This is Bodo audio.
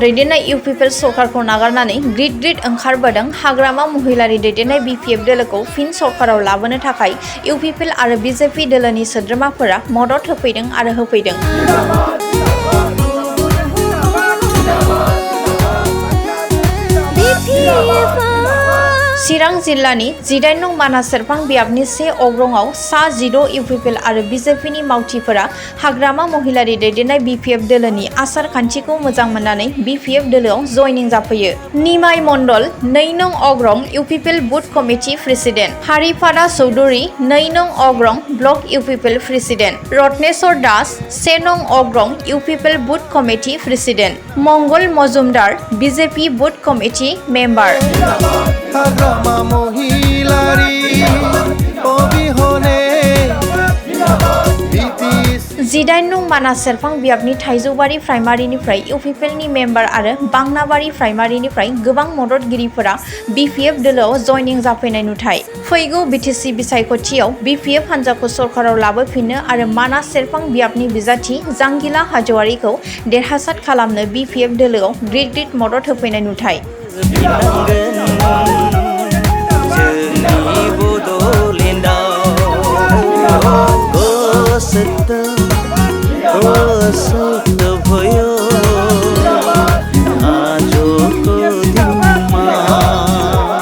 दैदेननाय इउपिपिएल सरकारखौ नागारनानै ग्रिड ओंखारबोदों। हाग्रामा महिलारि दैदेननाय बिपिएफ दोलोखौ फिन सरकाराव लाबोनो थाखाय इउपिपिएल आरो बिजेपि दोलोनि सोद्रोमाफोरा मदद होफैदों आरो होफैदों। चिरां जिल्लानि 18 नं मानास सेरफां बियाबनि 1 अग्रंआव सा 16 इउपिपिएल आरो बिजेपिनि मावथिफोरा हाग्रामा महिलारि दैदेननाय बिपिएफ दोलोनि आसार खान्थिखौ मोजां मोननानै बिपिएफ दोलोआव जयनिं जाफैयो। निमाय मण्डल 2 नं अग्रं इउपिपिएल बुथ कमिटि प्रेसिडेन्ट, हारिपादा चौधुरी 2 नं अग्रं block UPPL president, Ratneshwar Das 1 नं अग्रं इउपिपिएल बुथ कमिटि प्रेसिडेन्ट, मंगल मजुमदार बिजेपि बुथ कमिटि मेम्बार। हाग्रामा महिलारि अबिहने 18 नं मानास सेरफां बियाबनि थाइजौबारि प्राइमारिनिफ्राय इउपिपिएलनि मेम्बार आरो बांनाबारि प्राइमारिनिफ्राय गोबां मददगिरिफोरा बिपिएफ दोलोआव जयनिं जाफैनाय नुथाय। फैगौ बिटिसि बिसायख'थियाव बिपिएफ हान्जाखौ सरकाराव लाबोफिननो आरो मानास सेरफां बियाबनि बिजाथि जांगिला हाज'वारिखौ देरहासार खालामनो बिपिएफ दोलोआव ग्रिड मदद होफैनाय नुथाय। जोंनि बड'लेण्डआव